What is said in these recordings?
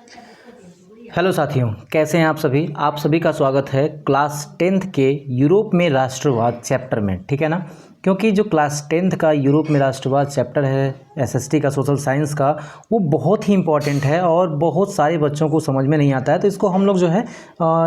Hello साथियों, कैसे हैं आप सभी। आप सभी का स्वागत है क्लास 10th के यूरोप में राष्ट्रवाद चैप्टर में। ठीक है ना, क्योंकि जो क्लास 10th का यूरोप में राष्ट्रवाद चैप्टर है एसएसटी का, सोशल साइंस का, वो बहुत ही इंपॉर्टेंट है और बहुत सारे बच्चों को समझ में नहीं आता है। तो इसको हम लोग जो है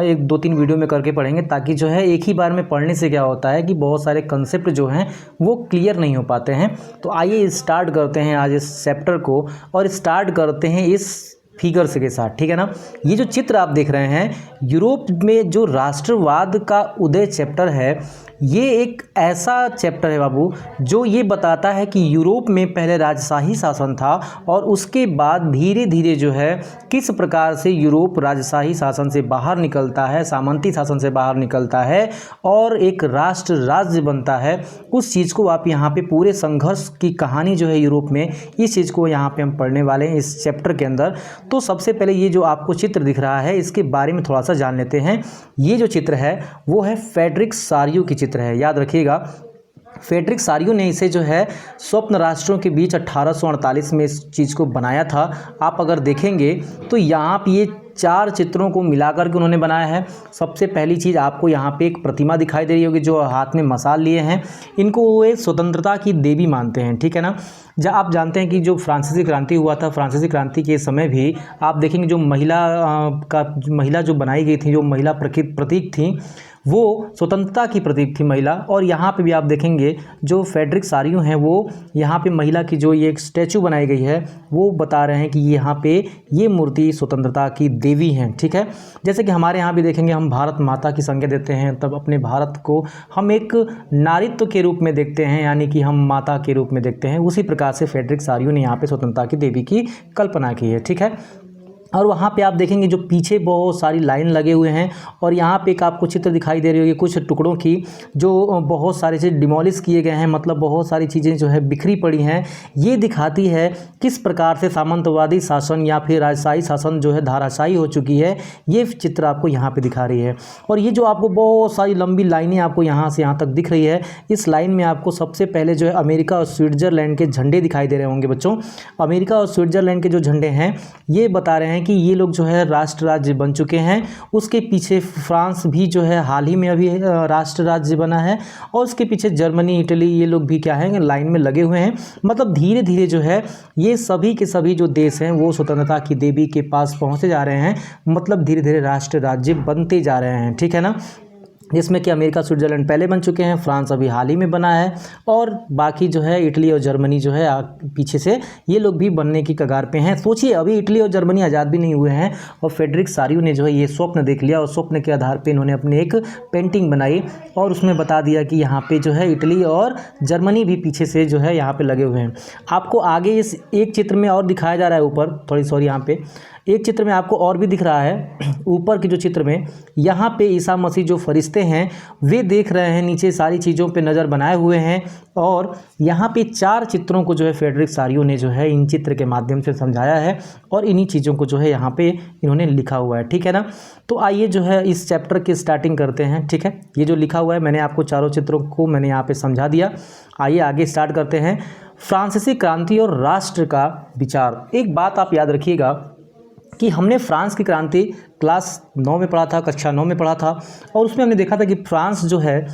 एक दो तीन वीडियो में करके पढ़ेंगे, ताकि जो है एक ही बार में पढ़ने से क्या होता है कि बहुत सारे कंसेप्ट जो हैं वो क्लियर नहीं हो पाते हैं। तो आइए स्टार्ट करते हैं आज इस चैप्टर को, और स्टार्ट करते हैं इस फिगर्स के साथ। ठीक है ना, ये जो चित्र आप देख रहे हैं यूरोप में जो राष्ट्रवाद का उदय चैप्टर है, ये एक ऐसा चैप्टर है बाबू जो ये बताता है कि यूरोप में पहले राजशाही शासन था और उसके बाद धीरे धीरे जो है किस प्रकार से यूरोप राजशाही शासन से बाहर निकलता है, सामंती शासन से बाहर निकलता है और एक राष्ट्र राज्य बनता है। उस चीज़ को आप यहाँ पे पूरे संघर्ष की कहानी जो है यूरोप में, इस चीज़ को यहाँ पे हम पढ़ने वाले हैं इस चैप्टर के अंदर। तो सबसे पहले ये जो आपको चित्र दिख रहा है इसके बारे में थोड़ा सा जान लेते हैं। ये जो चित्र है वो है फ्रेडरिक सारियो की चित्र है, याद रखिएगा। फ्रेडरिक सारियो ने इसे जो है स्वप्न राष्ट्रों के बीच 1848 में इस चीज़ को बनाया था। आप अगर देखेंगे तो यहाँ पे ये 4 चित्रों को मिलाकर के उन्होंने बनाया है। सबसे पहली चीज़ आपको यहाँ पे एक प्रतिमा दिखाई दे रही होगी जो हाथ में मशाल लिए हैं। इनको वो एक स्वतंत्रता की देवी मानते हैं। ठीक है ना, जब आप जानते हैं कि जो फ्रांसीसी क्रांति हुआ था, फ्रांसीसी क्रांति के समय भी आप देखेंगे जो महिला जो बनाई गई थी, जो महिला प्रतीक थी, वो स्वतंत्रता की प्रतीक थी महिला। और यहाँ पे भी आप देखेंगे जो फ्रेडरिक सारियो हैं वो यहाँ पे महिला की जो ये एक स्टैचू बनाई गई है वो बता रहे हैं कि यहाँ पे ये मूर्ति स्वतंत्रता की देवी हैं। ठीक है, जैसे कि हमारे यहाँ भी देखेंगे हम भारत माता की संज्ञा देते हैं, तब अपने भारत को हम एक नारीत्व के रूप में देखते हैं, यानी कि हम माता के रूप में देखते हैं। उसी प्रकार से फ्रेडरिक सारियो ने यहाँ पे स्वतंत्रता की देवी की कल्पना की है। ठीक है, और वहाँ पे आप देखेंगे जो पीछे बहुत सारी लाइन लगे हुए हैं और यहाँ पे एक आपको चित्र दिखाई दे रही होगी कुछ टुकड़ों की, जो बहुत सारे चीज़ डिमोलिश किए गए हैं, मतलब बहुत सारी चीज़ें जो है बिखरी पड़ी हैं। ये दिखाती है किस प्रकार से सामंतवादी शासन या फिर राजशाही शासन जो है धाराशाही हो चुकी है। ये चित्र आपको यहाँ पर दिखा रही है। और ये जो आपको बहुत सारी लंबी लाइनें आपको यहाँ से यहाँ तक दिख रही है, इस लाइन में आपको सबसे पहले जो है अमेरिका और स्विट्ज़रलैंड के झंडे दिखाई दे रहे होंगे बच्चों। अमेरिका और स्विट्ज़रलैंड के जो झंडे हैं ये बता रहे हैं कि ये लोग जो है राष्ट्र राज्य बन चुके हैं। उसके पीछे फ्रांस भी जो है हाल ही में अभी राष्ट्र राज्य बना है, और उसके पीछे जर्मनी, इटली, ये लोग भी क्या है लाइन में लगे हुए हैं। मतलब धीरे धीरे जो है ये सभी के सभी जो देश हैं वो स्वतंत्रता की देवी के पास पहुंचे जा रहे हैं, मतलब धीरे धीरे राष्ट्र राज्य बनते जा रहे हैं। ठीक है ना, जिसमें कि अमेरिका स्विट्ज़रलैंड पहले बन चुके हैं, फ्रांस अभी हाल ही में बना है, और बाकी जो है इटली और जर्मनी जो है पीछे से ये लोग भी बनने की कगार पे हैं। सोचिए अभी इटली और जर्मनी आज़ाद भी नहीं हुए हैं और फ्रेडरिक सारियो ने जो है ये स्वप्न देख लिया और स्वप्न के आधार पे इन्होंने अपनी एक पेंटिंग बनाई और उसमें बता दिया कि यहाँ पे जो है इटली और जर्मनी भी पीछे से जो है यहाँ पर लगे हुए हैं। आपको आगे इस एक चित्र में और दिखाया जा रहा है ऊपर, यहाँ पे एक चित्र में आपको और भी दिख रहा है ऊपर के जो चित्र में, यहाँ पे ईसा मसीह जो फरिश्ते हैं वे देख रहे हैं, नीचे सारी चीज़ों पे नज़र बनाए हुए हैं। और यहाँ पे 4 चित्रों को जो है फ्रेडरिक सारियो ने जो है इन चित्र के माध्यम से समझाया है और इन्हीं चीज़ों को जो है यहाँ पे इन्होंने लिखा हुआ है। ठीक है ना, तो आइए जो है इस चैप्टर की स्टार्टिंग करते हैं। ठीक है, ये जो लिखा हुआ है मैंने आपको चारों चित्रों को मैंने यहाँ पर समझा दिया। आइए आगे स्टार्ट करते हैं। फ्रांसीसी क्रांति और राष्ट्र का विचार। एक बात आप याद रखिएगा कि हमने फ्रांस की क्रांति क्लास 9 में पढ़ा था, कक्षा 9 में पढ़ा था, और उसमें हमने देखा था कि फ्रांस जो है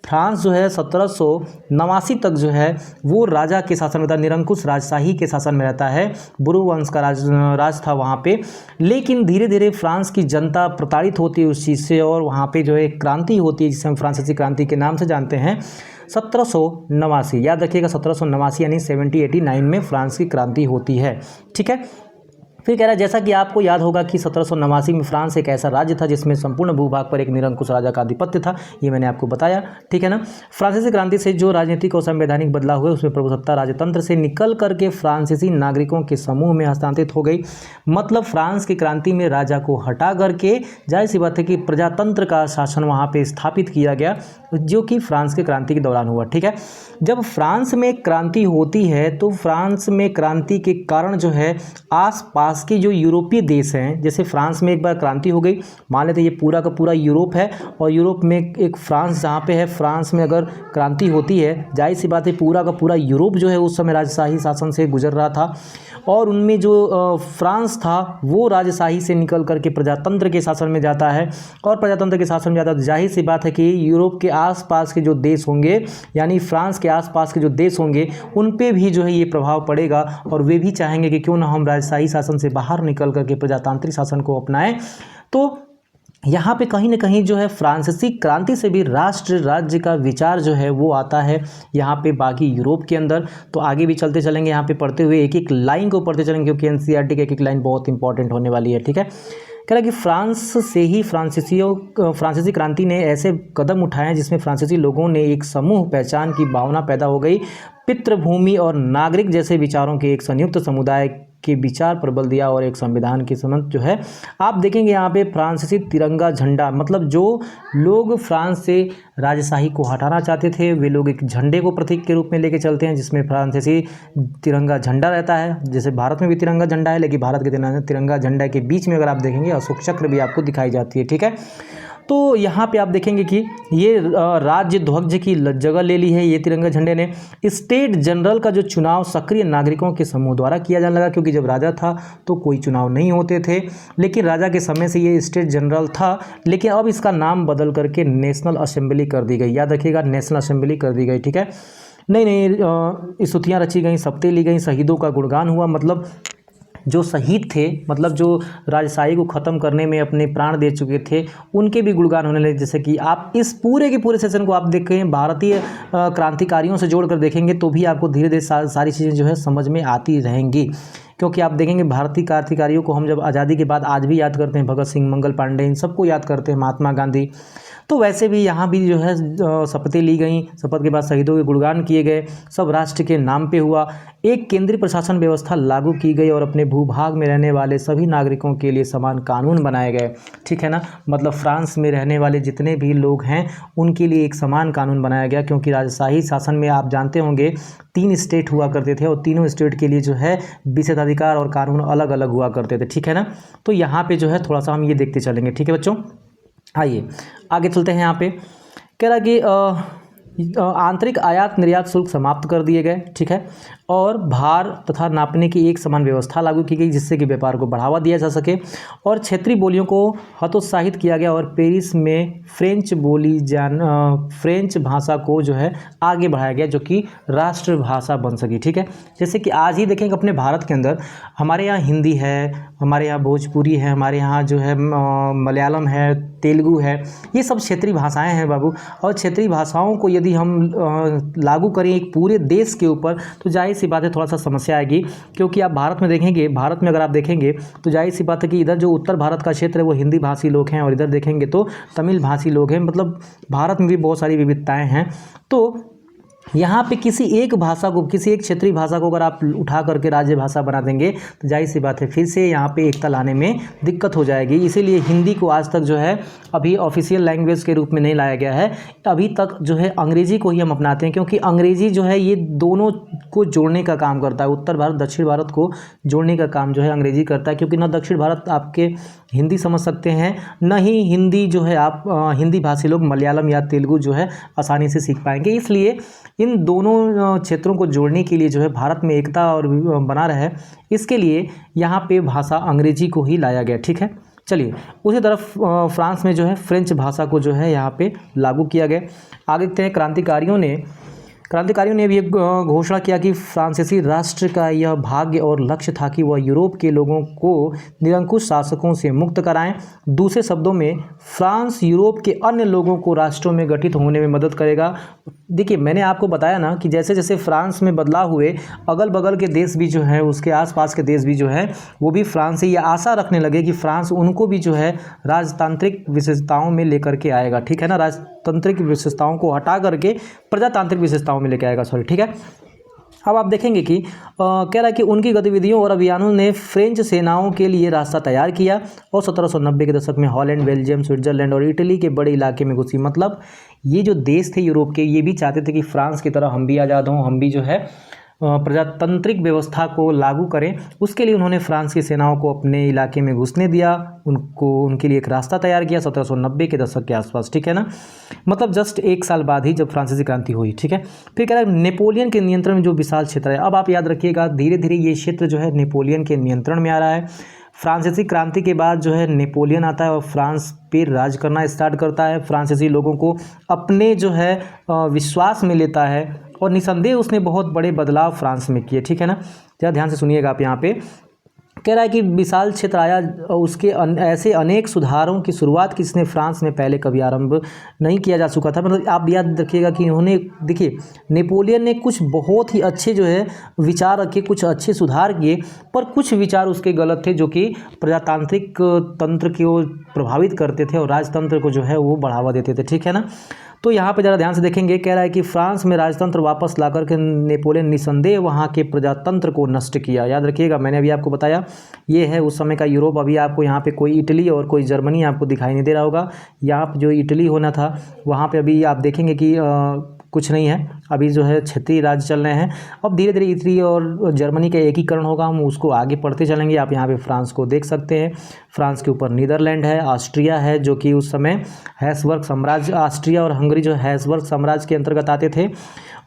1789 तक जो है वो राजा के शासन में था, निरंकुश राजशाही के शासन में रहता है। बुरु वंश का राज था वहाँ पे। लेकिन धीरे धीरे फ्रांस की जनता प्रताड़ित होती है उस चीज़ से, और वहाँ पे जो है क्रांति होती है जिसे हम फ्रांसीसी क्रांति के नाम से जानते हैं। 1789, याद रखिएगा 1789 यानी 1789 में फ्रांस की क्रांति होती है। ठीक है, फिर कह रहा है जैसा कि आपको याद होगा कि 1789 में फ्रांस एक ऐसा राज्य था जिसमें संपूर्ण भूभाग पर एक निरंकुश राजा का आधिपत्य था। ये मैंने आपको बताया। ठीक है ना, फ्रांसीसी क्रांति से जो राजनीतिक और संवैधानिक बदलाव हुए उसमें प्रभुसत्ता राजतंत्र से निकल करके फ्रांसीसी नागरिकों के समूह में हस्तांतरित हो गई। मतलब फ्रांस की क्रांति में राजा को हटा करके जाहिर सी बात है कि प्रजातंत्र का शासन वहाँ पर स्थापित किया गया, जो कि फ्रांस की क्रांति के दौरान हुआ। ठीक है, जब फ्रांस में क्रांति होती है तो फ्रांस में क्रांति के कारण जो है आस पास के जो यूरोपीय देश हैं, जैसे फ्रांस में एक बार क्रांति हो गई, मान लेते ये पूरा का पूरा यूरोप है और यूरोप में एक फ्रांस जहाँ पे है, फ्रांस में अगर क्रांति होती है, जाहिर सी बात है पूरा का पूरा यूरोप जो है उस समय राजशाही शासन से गुजर रहा था और उनमें जो फ्रांस था वो राजशाही से निकल करके प्रजातंत्र के शासन में जाता है और प्रजातंत्र के शासन में जाता है तो जाहिर सी बात है कि यूरोप के आसपास के जो देश होंगे, यानी फ्रांस के आसपास के जो देश होंगे, उन पे भी जो है ये प्रभाव पड़ेगा और वे भी चाहेंगे कि क्यों ना हम राजशाही शासन से बाहर निकल करके प्रजातांत्रिक शासन को अपनाएं। तो यहाँ पे कहीं ना कहीं जो है फ्रांसीसी क्रांति से भी राष्ट्र राज्य का विचार जो है वो आता है यहाँ पे बाकी यूरोप के अंदर। तो आगे भी चलते चलेंगे यहाँ पे पढ़ते हुए, एक एक लाइन को पढ़ते चलेंगे क्योंकि एनसीईआरटी की एक एक लाइन बहुत इंपॉर्टेंट होने वाली है। ठीक है, कह रहा कि फ्रांस से ही फ्रांसीसी क्रांति ने ऐसे कदम उठाए जिसमें फ्रांसीसी लोगों ने एक समूह पहचान की भावना पैदा हो गई, पितृभूमि और नागरिक जैसे विचारों के एक संयुक्त समुदाय के विचार पर बल दिया और एक संविधान की समझ जो है आप देखेंगे यहाँ पे फ्रांसीसी तिरंगा झंडा, मतलब जो लोग फ्रांस से राजशाही को हटाना चाहते थे वे लोग एक झंडे को प्रतीक के रूप में लेके चलते हैं जिसमें फ्रांसीसी तिरंगा झंडा रहता है। जैसे भारत में भी तिरंगा झंडा है, लेकिन भारत के तिरंगा झंडा के बीच में अगर आप देखेंगे अशोक चक्र भी आपको दिखाई जाती है। ठीक है, तो यहाँ पे आप देखेंगे कि ये राज्य ध्वज की जगह ले ली है ये तिरंगा झंडे ने। स्टेट जनरल का जो चुनाव सक्रिय नागरिकों के समूह द्वारा किया जाने लगा, क्योंकि जब राजा था तो कोई चुनाव नहीं होते थे, लेकिन राजा के समय से ये स्टेट जनरल था, लेकिन अब इसका नाम बदल करके नेशनल असेंबली कर दी गई। याद रखिएगा, नेशनल असेंबली कर दी गई। ठीक है, नई नई स्तुतियाँ रची गई, सप्ते ली गई, शहीदों का गुणगान हुआ, मतलब जो शहीद थे, मतलब जो राजशाही को ख़त्म करने में अपने प्राण दे चुके थे, उनके भी गुणगान होने लगे। जैसे कि आप इस पूरे के पूरे सेशन को आप देखें भारतीय क्रांतिकारियों से जोड़कर देखेंगे तो भी आपको धीरे धीरे सारी चीज़ें जो है समझ में आती रहेंगी, क्योंकि आप देखेंगे भारतीय क्रांतिकारियों को हम जब आज़ादी के बाद आज भी याद करते हैं, भगत सिंह, मंगल पांडे, इन सबको याद करते हैं, महात्मा गांधी। तो वैसे भी यहाँ भी जो है शपथें ली गई, शपथ के बाद शहीदों के गुणगान किए गए, सब राष्ट्र के नाम पे हुआ, एक केंद्रीय प्रशासन व्यवस्था लागू की गई और अपने भूभाग में रहने वाले सभी नागरिकों के लिए समान कानून बनाए गए। ठीक है ना, मतलब फ्रांस में रहने वाले जितने भी लोग हैं उनके लिए एक समान कानून बनाया गया, क्योंकि राजशाही शासन में आप जानते होंगे 3 स्टेट हुआ करते थे और तीनों स्टेट के लिए जो है विशेषाधिकार और कानून अलग अलग हुआ करते थे। ठीक है ना, तो यहाँ पे जो है थोड़ा सा हम ये देखते चलेंगे। ठीक है बच्चों, आइए आगे चलते हैं। यहाँ पे कह रहा कि आंतरिक आयात निर्यात शुल्क समाप्त कर दिए गए। ठीक है, और भार तथा नापने की एक समान व्यवस्था लागू की गई जिससे कि व्यापार को बढ़ावा दिया जा सके, और क्षेत्रीय बोलियों को हतोत्साहित किया गया और पेरिस में फ्रेंच भाषा को जो है आगे बढ़ाया गया जो कि राष्ट्र भाषा बन सकी। ठीक है, जैसे कि आज ही देखेंगे अपने भारत के अंदर हमारे यहाँ हिंदी है, हमारे यहाँ भोजपुरी है, हमारे यहाँ जो है मलयालम है, तेलुगु है, ये सब क्षेत्रीय भाषाएं हैं बाबू। और क्षेत्रीय भाषाओं को यदि हम लागू करें एक पूरे देश के ऊपर तो जाहिर सी बात है थोड़ा सा समस्या आएगी, क्योंकि आप भारत में देखेंगे, भारत में अगर आप देखेंगे तो जाहिर सी बात है कि इधर जो उत्तर भारत का क्षेत्र है वो हिंदी भाषी लोग हैं और इधर देखेंगे तो तमिल भाषी लोग हैं, मतलब भारत में भी बहुत सारी विविधताएं हैं। तो यहाँ पे किसी एक भाषा को, किसी एक क्षेत्रीय भाषा को अगर आप उठा करके राज्य भाषा बना देंगे तो जाहिर सी बात है फिर से यहाँ पे एकता लाने में दिक्कत हो जाएगी। इसीलिए हिंदी को आज तक जो है अभी ऑफिशियल लैंग्वेज के रूप में नहीं लाया गया है, अभी तक जो है अंग्रेज़ी को ही हम अपनाते हैं, क्योंकि अंग्रेज़ी जो है ये दोनों को जोड़ने का काम करता है, उत्तर भारत दक्षिण भारत को जोड़ने का काम जो है अंग्रेज़ी करता है, क्योंकि ना दक्षिण भारत आपके हिंदी समझ सकते हैं, न ही हिंदी जो है आप हिंदी भाषी लोग मलयालम या तेलुगु जो है आसानी से सीख पाएंगे। इसलिए इन दोनों क्षेत्रों को जोड़ने के लिए जो है भारत में एकता और बना रहे, इसके लिए यहाँ पे भाषा अंग्रेजी को ही लाया गया। ठीक है, चलिए उसी तरफ फ्रांस में जो है फ्रेंच भाषा को जो है यहाँ पे लागू किया गया। आगे देखते हैं, क्रांतिकारियों ने भी एक घोषणा किया कि फ्रांसीसी राष्ट्र का यह भाग्य और लक्ष्य था कि वह यूरोप के लोगों को निरंकुश शासकों से मुक्त कराएं। दूसरे शब्दों में फ्रांस यूरोप के अन्य लोगों को राष्ट्रों में गठित होने में मदद करेगा। देखिए मैंने आपको बताया ना कि जैसे जैसे फ्रांस में बदलाव हुए, अगल बगल के देश भी जो है, उसके आसपास के देश भी जो है वो भी फ्रांस से ये आशा रखने लगे कि फ्रांस उनको भी जो है राजतांत्रिक विशेषताओं में लेकर के आएगा। ठीक है ना, राजतांत्रिक विशेषताओं को हटा करके प्रजातांत्रिक विशेषताओं में लेकर आएगा। सॉरी, ठीक है। अब आप देखेंगे कि कह रहा है कि उनकी गतिविधियों और अभियानों ने फ्रेंच सेनाओं के लिए रास्ता तैयार किया और 1790 के दशक में हॉलैंड, बेल्जियम, स्विट्जरलैंड और इटली के बड़े इलाके में घुसी। मतलब ये जो देश थे यूरोप के, ये भी चाहते थे कि फ्रांस की तरह हम भी आज़ाद हों, हम भी जो है प्रजातांत्रिक व्यवस्था को लागू करें, उसके लिए उन्होंने फ्रांस की सेनाओं को अपने इलाके में घुसने दिया, उनके लिए एक रास्ता तैयार किया 1790 के दशक के आसपास, ठीक है ना। मतलब जस्ट 1 साल बाद ही जब फ्रांसीसी क्रांति हुई, ठीक है। फिर कह रहा है नेपोलियन के नियंत्रण में जो विशाल क्षेत्र है, अब आप याद रखिएगा धीरे धीरे ये क्षेत्र जो है नेपोलियन के नियंत्रण में आ रहा है। फ्रांसीसी क्रांति के बाद जो है नेपोलियन आता है और फ्रांस पे राज करना स्टार्ट करता है, फ्रांसीसी लोगों को अपने जो है विश्वास में लेता है और निसंदेह उसने बहुत बड़े बदलाव फ्रांस में किए, ठीक है ना। ज़रा ध्यान से सुनिएगा आप। यहाँ पे कह रहा है कि विशाल क्षेत्र आया, उसके ऐसे अनेक सुधारों की शुरुआत किसने फ्रांस में पहले कभी आरंभ नहीं किया जा चुका था। मतलब आप याद रखिएगा कि उन्होंने, देखिए नेपोलियन ने कुछ बहुत ही अच्छे जो है विचार रखे, कुछ अच्छे सुधार किए, पर कुछ विचार उसके गलत थे जो कि प्रजातांत्रिक तंत्र को प्रभावित करते थे और राजतंत्र को जो है वो बढ़ावा देते थे, ठीक है ना। तो यहाँ पे ज़रा ध्यान से देखेंगे, कह रहा है कि फ्रांस में राजतंत्र वापस लाकर के नेपोलियन निसंदेह वहाँ के प्रजातंत्र को नष्ट किया। याद रखिएगा मैंने अभी आपको बताया ये है उस समय का यूरोप। अभी आपको यहाँ पे कोई इटली और कोई जर्मनी आपको दिखाई नहीं दे रहा होगा। यहाँ पे जो इटली होना था वहाँ पे अभी आप देखेंगे कि कुछ नहीं है, अभी जो है क्षेत्रीय राज्य चल रहे हैं। अब धीरे धीरे इटली और जर्मनी का एकीकरण होगा, हम उसको आगे पढ़ते चलेंगे। आप यहाँ पे फ्रांस को देख सकते हैं, फ्रांस के ऊपर नीदरलैंड है, ऑस्ट्रिया है जो कि उस समय हैब्सबर्ग साम्राज्य, ऑस्ट्रिया और हंगरी जो हैब्सबर्ग साम्राज्य के अंतर्गत आते थे।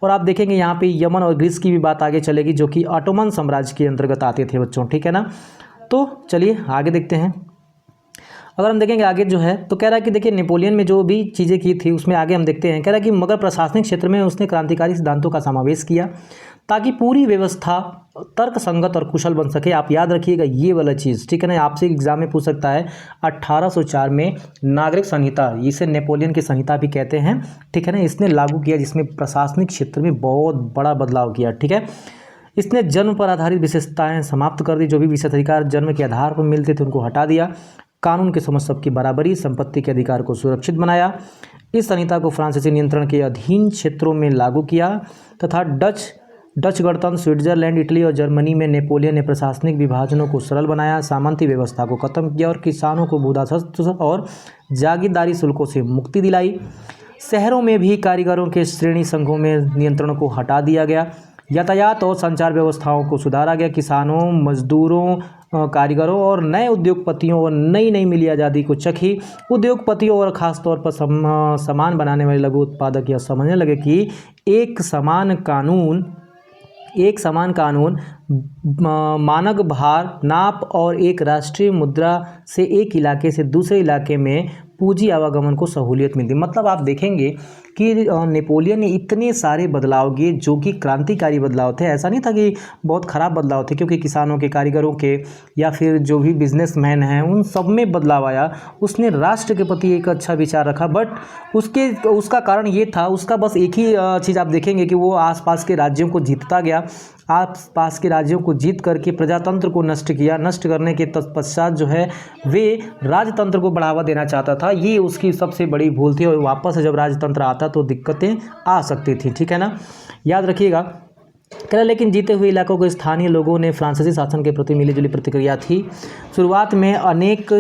और आप देखेंगे यहाँ पे यमन और ग्रीस की भी बात आगे चलेगी जो कि ऑटोमन साम्राज्य के अंतर्गत आते थे बच्चों, ठीक है ना। तो चलिए आगे देखते हैं। अगर हम देखेंगे आगे जो है तो कह रहा है कि देखिए नेपोलियन में जो भी चीज़ें की थी उसमें आगे हम देखते हैं। कह रहा है कि मगर प्रशासनिक क्षेत्र में उसने क्रांतिकारी सिद्धांतों का समावेश किया ताकि पूरी व्यवस्था तर्क संगत और कुशल बन सके। आप याद रखिएगा ये वाला चीज़, ठीक है ना। आपसे एग्जाम में पूछ सकता है 1804 में नागरिक संहिता, इसे नेपोलियन की संहिता भी कहते हैं, ठीक है ना, इसने लागू किया जिसमें प्रशासनिक क्षेत्र में बहुत बड़ा बदलाव किया, ठीक है। इसने जन्म पर आधारित विशेषताएं समाप्त कर दी, जो भी विशेषाधिकार जन्म के आधार पर मिलते थे उनको हटा दिया। कानून के समझ सबकी बराबरी, संपत्ति के अधिकार को सुरक्षित बनाया। इस संहिता को फ्रांसीसी नियंत्रण के अधीन क्षेत्रों में लागू किया तथा डच गणतंत्र, स्विट्जरलैंड, इटली और जर्मनी में नेपोलियन ने प्रशासनिक विभाजनों को सरल बनाया, सामंती व्यवस्था को खत्म किया और किसानों को भूदासत्व और जागीरदारी शुल्कों से मुक्ति दिलाई। शहरों में भी कारीगरों के श्रेणी संघों में नियंत्रण को हटा दिया गया। यातायात और संचार व्यवस्थाओं को सुधारा गया। किसानों, मजदूरों, कारीगरों और नए उद्योगपतियों और नई नई मिली आज़ादी को चखी। उद्योगपतियों और ख़ासतौर पर सामान बनाने वाले लघु उत्पादक यह समझने लगे कि एक समान कानून, मानक भार, नाप और एक राष्ट्रीय मुद्रा से एक इलाके से दूसरे इलाके में पूंजी आवागमन को सहूलियत मिलती। मतलब आप देखेंगे कि नेपोलियन ने इतने सारे बदलाव किए जो कि क्रांतिकारी बदलाव थे। ऐसा नहीं था कि बहुत ख़राब बदलाव थे, क्योंकि किसानों के, कारीगरों के या फिर जो भी बिजनेसमैन हैं उन सब में बदलाव आया। उसने राष्ट्र के प्रति एक अच्छा विचार रखा, बट उसका कारण ये था, उसका बस एक ही चीज़ आप देखेंगे कि वो आसपास के राज्यों को जीतता गया। आसपास के राज्यों को जीत करके प्रजातंत्र को नष्ट किया। नष्ट करने के तत्पश्चात जो है वे राजतंत्र को बढ़ावा देना चाहता था। ये उसकी सबसे बड़ी भूल थी और वापस जब राजतंत्र आता तो दिक्कतें आ सकती थी, ठीक है ना। याद रखिएगा। लेकिन जीते हुए इलाकों के स्थानीय लोगों ने फ्रांसीसी शासन के प्रति मिलीजुली प्रतिक्रिया थी। शुरुआत में अनेक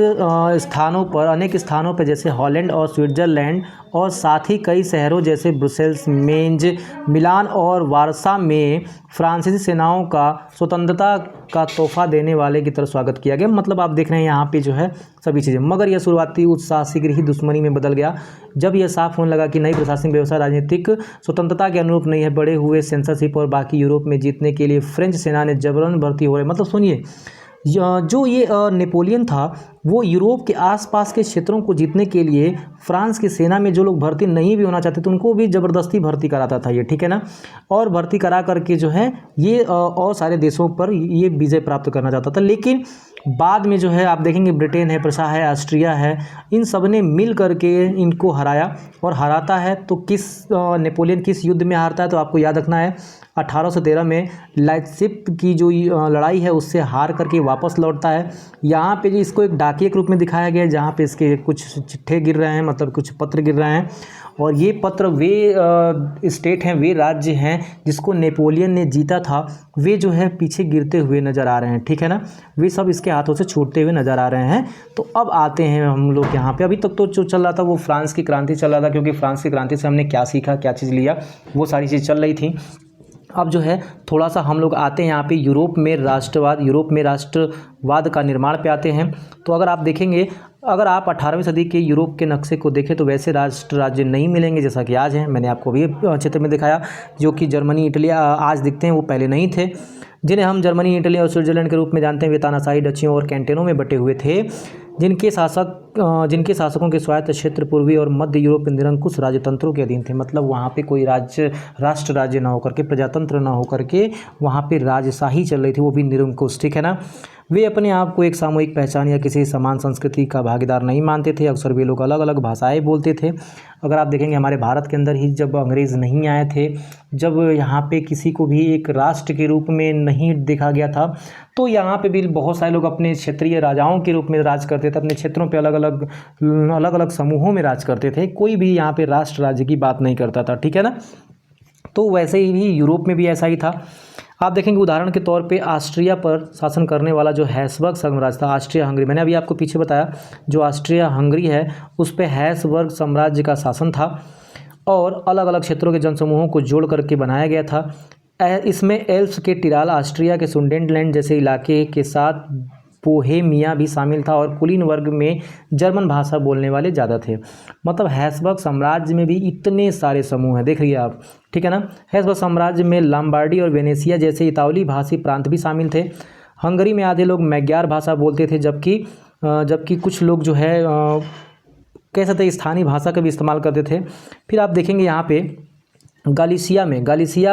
स्थानों पर जैसे हॉलैंड और स्विट्जरलैंड और साथ ही कई शहरों जैसे ब्रुसेल्स, मेंज, मिलान और वारसा में फ्रांसीसी सेनाओं का स्वतंत्रता का तोहफा देने वाले की तरह स्वागत किया गया। मतलब आप देख रहे हैं यहाँ पे जो है सभी चीज़ें। मगर यह शुरुआती उत्साह शीघ्र ही दुश्मनी में बदल गया जब यह साफ होने लगा कि नई प्रशासनिक व्यवस्था राजनीतिक स्वतंत्रता के अनुरूप नहीं है। बढ़े हुए सेंसरशिप और बाकी यूरोप में जीतने के लिए फ्रेंच सेना ने जबरन भर्ती हो रहे। मतलब सुनिए, जो ये नेपोलियन था वो यूरोप के आसपास के क्षेत्रों को जीतने के लिए फ्रांस की सेना में जो लोग भर्ती नहीं भी होना चाहते थे उनको भी ज़बरदस्ती भर्ती कराता था ये, ठीक है ना। और भर्ती करा करके जो है ये और सारे देशों पर ये विजय प्राप्त करना चाहता था। लेकिन बाद में जो है आप देखेंगे ब्रिटेन है, प्रसा है, ऑस्ट्रिया है, इन सब ने मिल करके इनको हराया। और हराता है तो नेपोलियन किस युद्ध में हारता है, तो आपको याद रखना है 1813 में लाइप्ज़िग की जो लड़ाई है उससे हार करके वापस लौटता है। यहाँ पे इसको एक डाकिये के रूप में दिखाया गया है जहाँ पे इसके कुछ चिट्ठे गिर रहे हैं, मतलब कुछ पत्र गिर रहे हैं। और ये पत्र वे स्टेट हैं, वे राज्य हैं जिसको नेपोलियन ने जीता था, वे जो है पीछे गिरते हुए नज़र आ रहे हैं, ठीक है ना। वे सब इसके हाथों से छूटते हुए नज़र आ रहे हैं। तो अब आते हैं हम लोग यहाँ पे। अभी तक तो जो चल रहा था वो फ्रांस की क्रांति चल रहा था, क्योंकि फ्रांस की क्रांति से हमने क्या सीखा, क्या चीज़ लिया, वो सारी चीज़ चल रही थी। अब जो है थोड़ा सा हम लोग आते हैं यहाँ पे यूरोप में राष्ट्रवाद का निर्माण पे आते हैं। तो अगर आप देखेंगे, अगर आप 18वीं सदी के यूरोप के नक्शे को देखें तो वैसे राष्ट्र राज्य नहीं मिलेंगे जैसा कि आज हैं। मैंने आपको अभी चित्र में दिखाया, जो कि जर्मनी इटली आज दिखते हैं वो पहले नहीं थे। जिन्हें हम जर्मनी, इटली और स्विट्जरलैंड के रूप में जानते हैं, वे तानाशाही डचियों और कैंटोनों में बटे हुए थे, जिनके शासकों के स्वायत्त क्षेत्र पूर्वी और मध्य यूरोप के निरंकुश राजतंत्रों के अधीन थे। मतलब वहाँ पे कोई राष्ट्र राज्य ना होकर के, प्रजातंत्र ना होकर के वहाँ पे राजशाही चल रही थी, वो भी निरंकुश, ठीक है ना। वे अपने आप को एक सामूहिक पहचान या किसी समान संस्कृति का भागीदार नहीं मानते थे। अक्सर वे लोग अलग अलग भाषाएं बोलते थे। अगर आप देखेंगे हमारे भारत के अंदर ही जब अंग्रेज़ नहीं आए थे, जब यहाँ पे किसी को भी एक राष्ट्र के रूप में नहीं देखा गया था, तो यहाँ पे भी बहुत सारे लोग अपने क्षेत्रीय राजाओं के रूप में राज करते थे, अपने क्षेत्रों पे अलग अलग समूहों में राज करते थे। कोई भी यहाँ पे राष्ट्र राज्य की बात नहीं करता था, ठीक है ना। तो वैसे ही यूरोप में भी ऐसा ही था। आप देखेंगे उदाहरण के तौर पे ऑस्ट्रिया पर शासन करने वाला जो हैब्सबर्ग साम्राज्य था, ऑस्ट्रिया हंगरी, मैंने अभी आपको पीछे बताया, जो ऑस्ट्रिया हंगरी है उस पे हैब्सबर्ग साम्राज्य का शासन था और अलग अलग क्षेत्रों के जनसमूहों को जोड़ करके बनाया गया था। इसमें एल्प्स के टिराल, ऑस्ट्रिया के सुडेनलैंड जैसे इलाके के साथ बोहेमिया भी शामिल था और कुलीन वर्ग में जर्मन भाषा बोलने वाले ज़्यादा थे। मतलब हैब्सबर्ग साम्राज्य में भी इतने सारे समूह हैं, देख रहिए आप, ठीक है ना। हैब्सबर्ग साम्राज्य में लॉम्बार्डी और वेनेसिया जैसे इतालवी भाषी प्रांत भी शामिल थे। हंगरी में आधे लोग मैग्यार भाषा बोलते थे, जबकि कुछ लोग जो है कह सकते हैं स्थानीय भाषा का भी इस्तेमाल करते थे। फिर आप देखेंगे यहाँ पे गालिसिया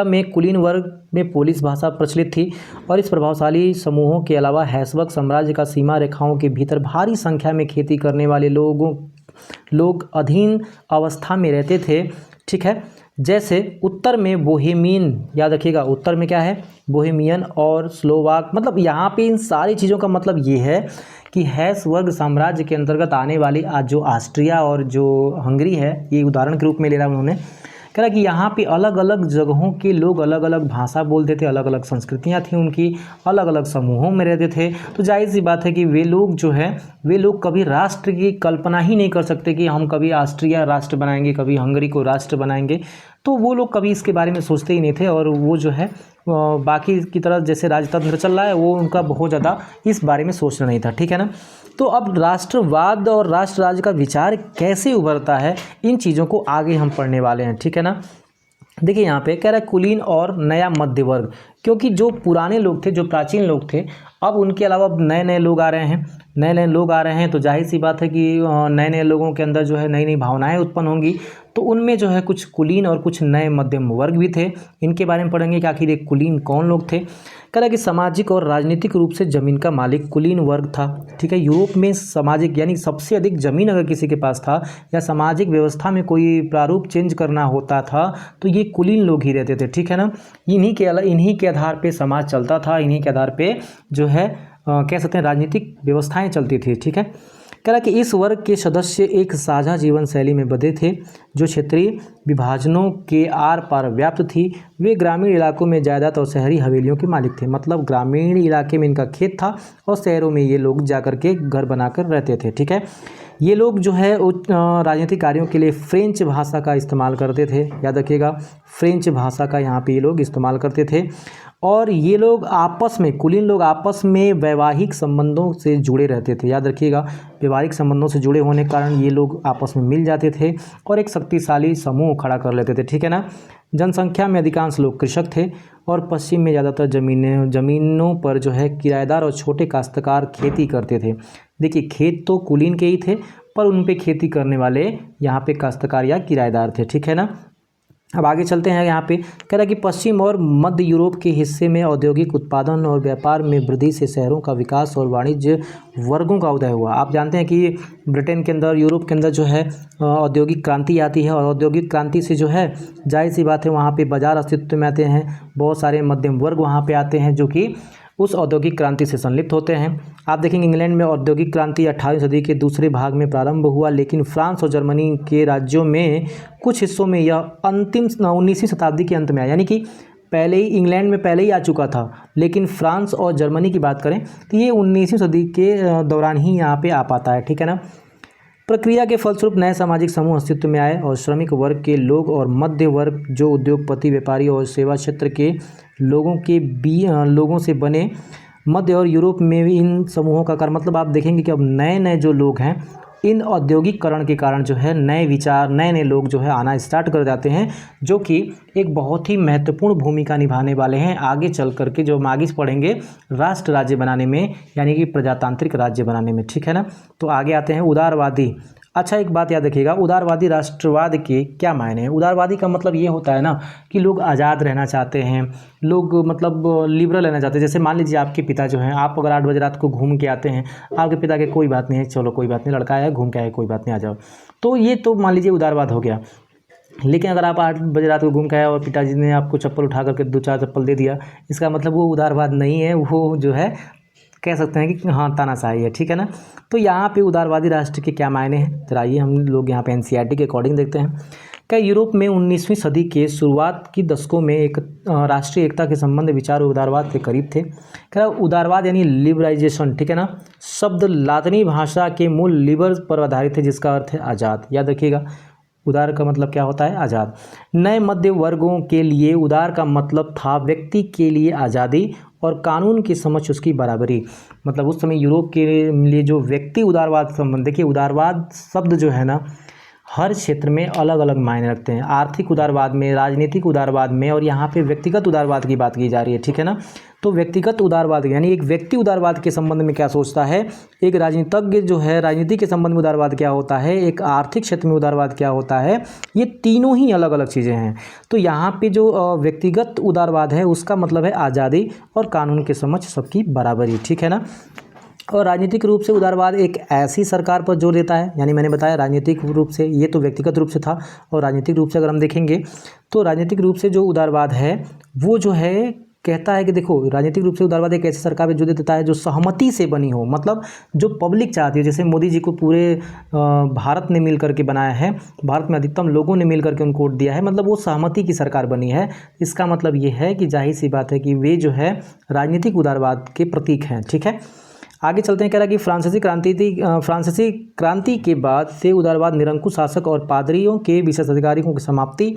में कुलीन वर्ग में पोलिश भाषा प्रचलित थी और इस प्रभावशाली समूहों के अलावा हैब्सबर्ग साम्राज्य का सीमा रेखाओं के भीतर भारी संख्या में खेती करने वाले लोग अधीन अवस्था में रहते थे, ठीक है। जैसे उत्तर में बोहेमियन, याद रखिएगा उत्तर में क्या है, बोहेमियन और स्लोवाक। मतलब यहाँ पे इन सारी चीज़ों का मतलब ये है कि हैब्सबर्ग साम्राज्य के अंतर्गत आने वाली आज जो ऑस्ट्रिया और जो हंगरी है, ये उदाहरण के रूप में ले रहा उन्होंने, कह रहा कि यहाँ पे अलग अलग जगहों के लोग अलग अलग भाषा बोलते थे, अलग अलग संस्कृतियाँ थी उनकी, अलग अलग समूहों में रहते थे। तो जाहिर सी बात है कि वे लोग कभी राष्ट्र की कल्पना ही नहीं कर सकते कि हम कभी ऑस्ट्रिया राष्ट्र बनाएंगे, कभी हंगरी को राष्ट्र बनाएंगे। तो वो लोग कभी इसके बारे में सोचते ही नहीं थे और वो जो है बाकी की तरह जैसे राजतंत्र चल रहा है वो उनका बहुत ज़्यादा इस बारे में सोचना नहीं था, ठीक है ना। तो अब राष्ट्रवाद और राष्ट्र राज्य का विचार कैसे उभरता है, इन चीज़ों को आगे हम पढ़ने वाले हैं, ठीक है ना। देखिए यहाँ पे कह रहा है कुलीन और नया मध्य वर्ग, क्योंकि जो पुराने लोग थे, जो प्राचीन लोग थे, अब उनके अलावा नए नए लोग आ रहे हैं, तो जाहिर सी बात है कि नए नए लोगों के अंदर जो है नई नई भावनाएं उत्पन्न होंगी। तो उनमें जो है कुछ कुलीन और कुछ नए मध्यम वर्ग भी थे। इनके बारे में पढ़ेंगे कि आखिर ये कुलीन कौन लोग थे। कह रहा है कि सामाजिक और राजनीतिक रूप से जमीन का मालिक कुलीन वर्ग था, ठीक है। यूरोप में सामाजिक यानी सबसे अधिक जमीन अगर किसी के पास था या सामाजिक व्यवस्था में कोई प्रारूप चेंज करना होता था तो ये कुलीन लोग ही रहते थे, ठीक है ना। इन्हीं के आधार पे समाज चलता था, इन्हीं के आधार पे जो है कह सकते हैं राजनीतिक व्यवस्थाएं चलती थी, ठीक है। कह रहा कि इस वर्ग के सदस्य एक साझा जीवन शैली में बंधे थे जो क्षेत्रीय विभाजनों के आर पार व्याप्त थी। वे ग्रामीण इलाकों में जायदाद और शहरी हवेलियों के मालिक थे। मतलब ग्रामीण इलाके में इनका खेत था और शहरों में ये लोग जाकर के घर बनाकर रहते थे, ठीक है। ये लोग जो है राजनीतिक कार्यों के लिए फ्रेंच भाषा का इस्तेमाल करते थे, याद रखिएगा फ्रेंच भाषा का यहाँ पे ये लोग इस्तेमाल करते थे। और ये लोग आपस में, कुलीन लोग आपस में वैवाहिक संबंधों से जुड़े रहते थे, याद रखिएगा वैवाहिक संबंधों से जुड़े होने के कारण ये लोग आपस में मिल जाते थे और एक शक्तिशाली समूह खड़ा कर लेते थे, ठीक है ना। जनसंख्या में अधिकांश लोग कृषक थे और पश्चिम में ज़्यादातर ज़मीनों पर जो है किराएदार और छोटे काश्तकार खेती करते थे। देखिए खेत तो कुलीन के ही थे पर उन पे खेती करने वाले यहाँ पे काश्तकार या किराएदार थे, ठीक है ना। अब आगे चलते हैं। यहाँ पे कह रहा है कि पश्चिम और मध्य यूरोप के हिस्से में औद्योगिक उत्पादन और व्यापार में वृद्धि से शहरों का विकास और वाणिज्य वर्गों का उदय हुआ। आप जानते हैं कि ब्रिटेन के अंदर, यूरोप के अंदर जो है औद्योगिक क्रांति आती है और औद्योगिक क्रांति से जो है जाहिर सी बात है वहाँ पे बाज़ार अस्तित्व में आते हैं, बहुत सारे मध्यम वर्ग वहाँ पे आते हैं जो कि उस औद्योगिक क्रांति से संलिप्त होते हैं। आप देखेंगे इंग्लैंड में औद्योगिक क्रांति 18वीं सदी के दूसरे भाग में प्रारंभ हुआ, लेकिन फ्रांस और जर्मनी के राज्यों में कुछ हिस्सों में यह अंतिम 19वीं शताब्दी के अंत में आया। यानी कि पहले ही इंग्लैंड में पहले ही आ चुका था, लेकिन फ्रांस और जर्मनी की बात करें तो ये 19वीं सदी के दौरान ही यहाँ पे आ पाता है, ठीक है ना। प्रक्रिया के फलस्वरूप नए सामाजिक समूह अस्तित्व में आए और श्रमिक वर्ग के लोग और मध्य वर्ग जो उद्योगपति, व्यापारी और सेवा क्षेत्र के लोगों से बने। मध्य और यूरोप में भी इन समूहों का कार्य, मतलब आप देखेंगे कि अब नए नए जो लोग हैं, इन औद्योगिकरण के कारण जो है नए विचार, नए नए लोग जो है आना स्टार्ट कर जाते हैं, जो कि एक बहुत ही महत्वपूर्ण भूमिका निभाने वाले हैं आगे चल करके, जो हम आगे पढ़ेंगे राष्ट्र राज्य बनाने में, यानी कि प्रजातांत्रिक राज्य बनाने में। ठीक है ना। तो आगे आते हैं उदारवादी। अच्छा, एक बात याद रखिएगा, उदारवादी राष्ट्रवाद के क्या मायने हैं। उदारवादी का मतलब ये होता है ना कि लोग आज़ाद रहना चाहते हैं, लोग मतलब लिबरल रहना चाहते हैं। जैसे मान लीजिए आपके पिता जो हैं, आप अगर 8 बजे रात को घूम के आते हैं, आपके पिता के कोई बात नहीं है, चलो कोई बात नहीं, लड़का आया घूम के आया, कोई बात नहीं, आ जाओ। तो ये तो मान लीजिए उदारवाद हो गया। लेकिन अगर आप 8 बजे रात को घूम के आए और पिताजी ने आपको चप्पल उठा करके 2-4 चप्पल दे दिया, इसका मतलब वो उदारवाद नहीं है, वो जो है कह सकते हैं कि हाँ तानाशाही है। ठीक है ना। तो यहाँ पे उदारवादी राष्ट्र के क्या मायने हैं, जरा आइए हम लोग यहाँ पे एनसीईआरटी के अकॉर्डिंग देखते हैं। क्या यूरोप में 19वीं सदी के शुरुआत की दशकों में एक राष्ट्रीय एकता के संबंध विचार उदारवाद के करीब थे। क्या उदारवाद यानी लिबराइजेशन, ठीक है ना, शब्द लातिनी भाषा के मूल लिबर पर आधारित है, जिसका अर्थ है आज़ाद। याद रखिएगा, उदार का मतलब क्या होता है, आज़ाद। नए मध्य वर्गों के लिए उदार का मतलब था व्यक्ति के लिए आज़ादी और कानून की समझ उसकी बराबरी। मतलब उस समय यूरोप के लिए जो व्यक्ति उदारवाद संबंध, देखिए उदारवाद शब्द जो है ना हर क्षेत्र में अलग अलग मायने रखते हैं। आर्थिक उदारवाद में, राजनीतिक उदारवाद में, और यहाँ पे व्यक्तिगत उदारवाद की बात की जा रही है। ठीक है ना। तो व्यक्तिगत उदारवाद यानी एक व्यक्ति उदारवाद के संबंध में क्या सोचता है, एक राजनीतिज्ञ जो है राजनीति के संबंध में उदारवाद क्या होता है, एक आर्थिक क्षेत्र में उदारवाद क्या होता है, ये तीनों ही अलग अलग चीज़ें हैं। तो यहाँ पे जो व्यक्तिगत उदारवाद है उसका मतलब है आज़ादी और कानून के समझ सबकी बराबरी। ठीक है ना। और राजनीतिक रूप से उदारवाद एक ऐसी सरकार पर जोर देता है, यानी मैंने बताया राजनीतिक रूप से, ये तो व्यक्तिगत रूप से था, और राजनीतिक रूप से अगर हम देखेंगे तो राजनीतिक रूप से जो उदारवाद है वो जो है कहता है कि देखो राजनीतिक रूप से उदारवाद एक ऐसी सरकार पर जोर देता है जो सहमति से बनी हो, मतलब जो पब्लिक चाहती है। जैसे मोदी जी को पूरे भारत ने मिल करके बनाया है, भारत में अधिकतम लोगों ने मिल करके उनको वोट दिया है, मतलब वो सहमति की सरकार बनी है। इसका मतलब ये है कि जाहिर सी बात है कि वे जो है राजनीतिक उदारवाद के प्रतीक हैं। ठीक है। आगे चलते हैं। कह रहा कि फ्रांसीसी क्रांति के बाद से उदारवाद निरंकुश शासक और पादरियों के विशेषाधिकारों की समाप्ति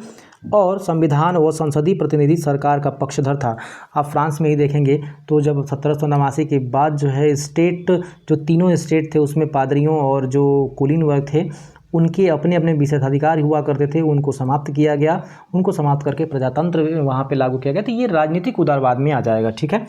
और संविधान व संसदीय प्रतिनिधि सरकार का पक्षधर था। आप फ्रांस में ही देखेंगे तो जब 1789 के बाद जो है स्टेट, जो तीनों स्टेट थे उसमें पादरियों और जो कुलीन वर्ग थे उनके अपने अपने विशेषाधिकार हुआ करते थे, उनको समाप्त किया गया, उनको समाप्त करके प्रजातंत्र वहाँ पे लागू किया गया। तो ये राजनीतिक उदारवाद में आ जाएगा। ठीक है।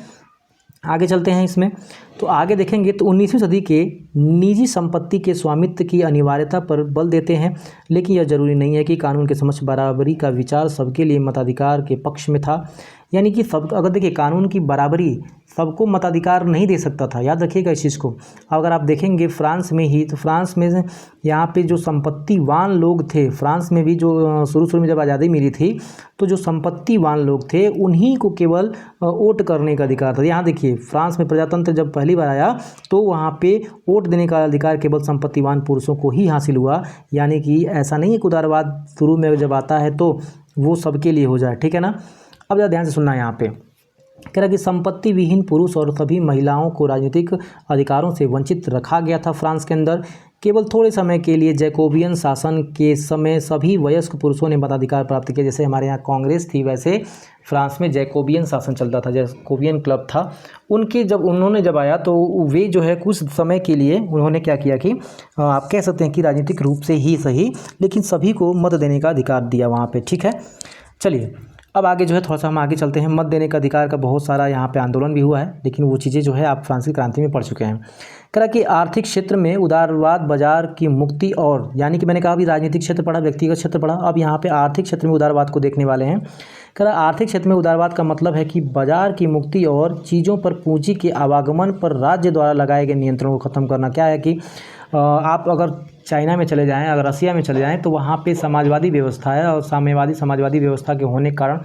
आगे चलते हैं इसमें। तो आगे देखेंगे तो 19वीं सदी के निजी संपत्ति के स्वामित्व की अनिवार्यता पर बल देते हैं, लेकिन यह जरूरी नहीं है कि कानून के समक्ष बराबरी का विचार सबके लिए मताधिकार के पक्ष में था। यानी कि सब, अगर देखिए कानून की बराबरी सबको मताधिकार नहीं दे सकता था, याद रखिएगा इस चीज़ को। अगर आप देखेंगे फ्रांस में ही, तो फ्रांस में यहाँ पे जो संपत्तिवान लोग थे, फ्रांस में भी जो शुरू में जब आज़ादी मिली थी तो जो संपत्तिवान लोग थे उन्हीं को केवल वोट करने का अधिकार था। यहाँ देखिए फ्रांस में प्रजातंत्र जब पहली बार आया तो वहाँ पे वोट देने का अधिकार केवल संपत्तिवान पुरुषों को ही हासिल हुआ। यानी कि ऐसा नहीं है कि उदारवाद शुरू में जब आता है तो वो सबके लिए हो जाए। ठीक है ना। अब ज़रा ध्यान से सुनना, यहाँ पे कह रहा कि संपत्ति विहीन पुरुष और सभी महिलाओं को राजनीतिक अधिकारों से वंचित रखा गया था। फ्रांस के अंदर केवल थोड़े समय के लिए जैकोबियन शासन के समय सभी वयस्क पुरुषों ने मताधिकार प्राप्त किया। जैसे हमारे यहाँ कांग्रेस थी, वैसे फ्रांस में जैकोबियन शासन चलता था, जैकोबियन क्लब था। उन्होंने जब आया तो वे जो है कुछ समय के लिए उन्होंने क्या किया कि आप कह सकते हैं कि राजनीतिक रूप से ही सही, लेकिन सभी को मत देने का अधिकार दिया वहाँ पर। ठीक है। चलिए अब आगे जो है थोड़ा सा हम आगे चलते हैं। मत देने का अधिकार का बहुत सारा यहाँ पे आंदोलन भी हुआ है, लेकिन वो चीज़ें जो है आप फ्रांसीसी क्रांति में पढ़ चुके हैं। कह रहा कि आर्थिक क्षेत्र में उदारवाद, बाजार की मुक्ति, और यानी कि मैंने कहा अभी राजनीतिक क्षेत्र पढ़ा, व्यक्तिगत क्षेत्र पढ़ा, अब यहाँ पे आर्थिक क्षेत्र में उदारवाद को देखने वाले हैं। कह रहा आर्थिक क्षेत्र में उदारवाद का मतलब है कि बाजार की मुक्ति और चीज़ों पर पूंजी के आवागमन पर राज्य द्वारा लगाए गए नियंत्रणों को ख़त्म करना। क्या है कि आप अगर चाइना में चले जाएं, अगर रसिया में चले जाएं, तो वहाँ पे समाजवादी व्यवस्था है, और साम्यवादी समाजवादी व्यवस्था के होने के कारण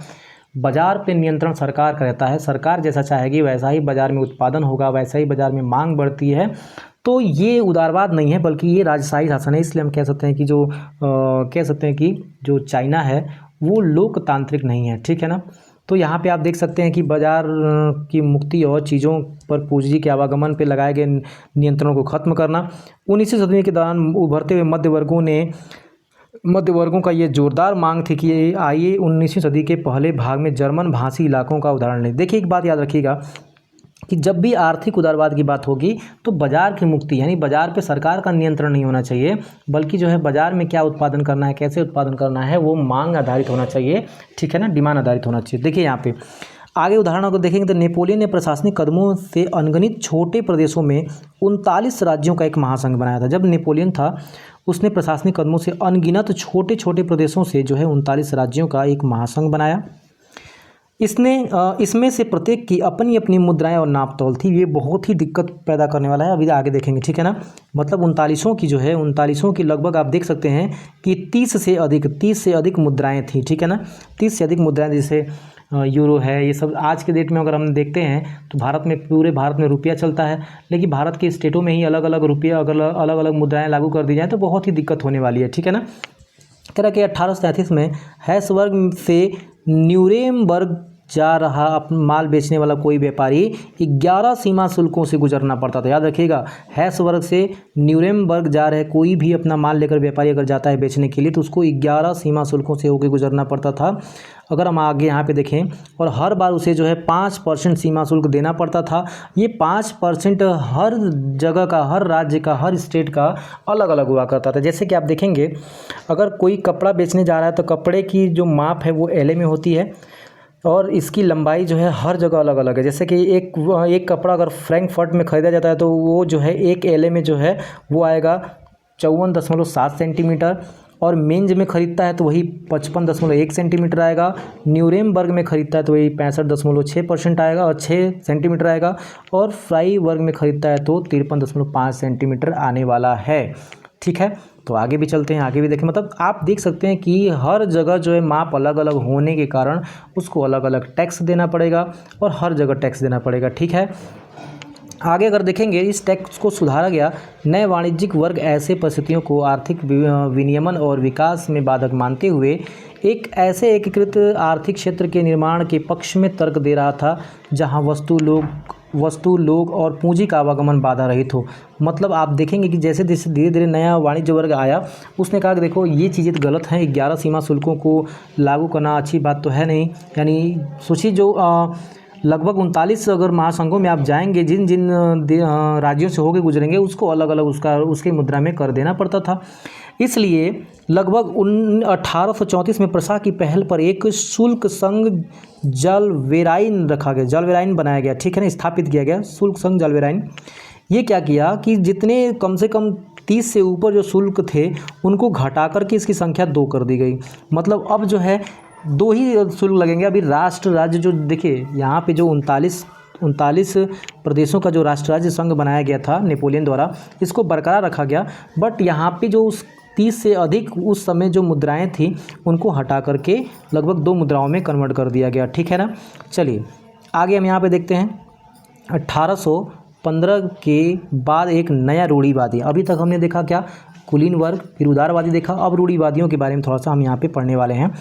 बाज़ार पे नियंत्रण सरकार का रहता है। सरकार जैसा चाहेगी वैसा ही बाज़ार में उत्पादन होगा, वैसा ही बाज़ार में मांग बढ़ती है। तो ये उदारवाद नहीं है, बल्कि ये राजशाही शासन है। इसलिए हम कह सकते हैं कि जो चाइना है वो लोकतांत्रिक नहीं है। ठीक है ना। तो यहाँ पे आप देख सकते हैं कि बाजार की मुक्ति और चीज़ों पर पूंजी के आवागमन पर लगाए गए नियंत्रणों को खत्म करना। 19वीं सदी के दौरान उभरते हुए मध्य वर्गों का ये जोरदार मांग थी कि आइए 19वीं सदी के पहले भाग में जर्मन भाषी इलाकों का उदाहरण लें। देखिए, एक बात याद रखिएगा कि जब भी आर्थिक उदारवाद की बात होगी तो बाजार की मुक्ति, यानी बाजार पे सरकार का नियंत्रण नहीं होना चाहिए, बल्कि जो है बाजार में क्या उत्पादन करना है, कैसे उत्पादन करना है, वो मांग आधारित होना चाहिए, ठीक है ना, डिमांड आधारित होना चाहिए। देखिए यहाँ पे आगे उदाहरणों को देखेंगे तो नेपोलियन ने प्रशासनिक कदमों से अनगिनत छोटे प्रदेशों में 39 राज्यों का एक महासंघ बनाया था। जब नेपोलियन था उसने प्रशासनिक कदमों से अनगिनत छोटे छोटे प्रदेशों से जो है 39 राज्यों का एक महासंघ बनाया। इसमें से प्रत्येक की अपनी अपनी मुद्राएं और नाप तौल थी। ये बहुत ही दिक्कत पैदा करने वाला है, अभी आगे देखेंगे, ठीक है ना। मतलब 39 की लगभग आप देख सकते हैं कि 30 से अधिक मुद्राएं थी, ठीक है ना। 30 से अधिक मुद्राएं, जैसे यूरो है, ये सब आज के डेट में अगर हम देखते हैं तो पूरे भारत में रुपया चलता है, लेकिन भारत के स्टेटों में ही अलग अलग रुपया, अगर अलग अलग मुद्राएं लागू कर दी जाए तो बहुत ही दिक्कत होने वाली है, ठीक है ना। कह रहा कि 1833 में हैसबर्ग से न्यूरेमबर्ग जा रहा माल बेचने वाला कोई व्यापारी 11 सीमा शुल्कों से गुजरना पड़ता था। याद रखिएगा, हैसबर्ग से न्यूरेमबर्ग जा रहे कोई भी अपना माल लेकर व्यापारी अगर जाता है बेचने के लिए तो उसको 11 सीमा शुल्कों से होकर गुजरना पड़ता था। अगर हम आगे यहाँ पे देखें, और हर बार उसे जो है 5% सीमा शुल्क देना पड़ता था। ये 5% हर जगह का, हर राज्य का, हर स्टेट का अलग अलग हुआ करता था। जैसे कि आप देखेंगे, अगर कोई कपड़ा बेचने जा रहा है तो कपड़े की जो माप है वो LA में होती है और इसकी लंबाई जो है हर जगह अलग अलग है। जैसे कि एक कपड़ा अगर फ्रैंकफर्ट में ख़रीदा जाता है तो वो जो है एक LA में जो है वो आएगा 54.7 सेंटीमीटर, और मेंज में ख़रीदता है तो वही 55.1 सेंटीमीटर आएगा। न्यूरेमबर्ग में ख़रीदता है तो वही 65.6% आएगा और 6 सेंटीमीटर आएगा, और फ्राइबर्ग में ख़रीदता है तो 53.5 सेंटीमीटर आने वाला है, ठीक है। तो आगे भी चलते हैं, आगे भी देखें। मतलब आप देख सकते हैं कि हर जगह जो है माप अलग अलग होने के कारण उसको अलग अलग टैक्स देना पड़ेगा और हर जगह टैक्स देना पड़ेगा, ठीक है। आगे अगर देखेंगे, इस टैक्स को सुधारा गया। नए वाणिज्यिक वर्ग ऐसे परिस्थितियों को आर्थिक विनियमन और विकास में बाधक मानते हुए एक ऐसे एकीकृत आर्थिक क्षेत्र के निर्माण के पक्ष में तर्क दे रहा था जहां वस्तु लोग और पूंजी का आवागमन बाधा रहित हो। मतलब आप देखेंगे कि जैसे जैसे धीरे धीरे नया वाणिज्य वर्ग आया, उसने कहा कि देखो ये चीज़ें तो गलत हैं, 11 सीमा शुल्कों को लागू करना अच्छी बात तो है नहीं। यानी सोचिए, जो लगभग 39 अगर महासंघों में आप जाएंगे, जिन जिन राज्यों से होकर गुजरेंगे उसको अलग अलग उसकी मुद्रा में कर देना पड़ता था। इसलिए लगभग 1834 में प्रशा की पहल पर एक शुल्क संघ जलवेराइन रखा गया, जलवेराइन बनाया गया, ठीक है ना, स्थापित किया गया शुल्क संघ जलवेराइन। ये क्या किया कि जितने कम से कम 30 से ऊपर जो शुल्क थे उनको घटा करके इसकी संख्या 2 कर दी गई। मतलब अब जो है 2 ही शुल्क लगेंगे। अभी राष्ट्र राज्य जो देखिए यहाँ पे जो 39 प्रदेशों का जो राष्ट्र राज्य संघ बनाया गया था नेपोलियन द्वारा, इसको बरकरार रखा गया, बट यहाँ पे जो उस 30 से अधिक उस समय जो मुद्राएं थी उनको हटा करके लगभग 2 मुद्राओं में कन्वर्ट कर दिया गया, ठीक है ना। चलिए आगे हम यहाँ पे देखते हैं 1815 के बाद एक नया रूढ़िवादी। अभी तक हमने देखा क्या, कुलीन वर्ग, फिर उदारवादी देखा, अब रूढ़िवादियों के बारे में थोड़ा सा हम यहाँ पे पढ़ने वाले हैं।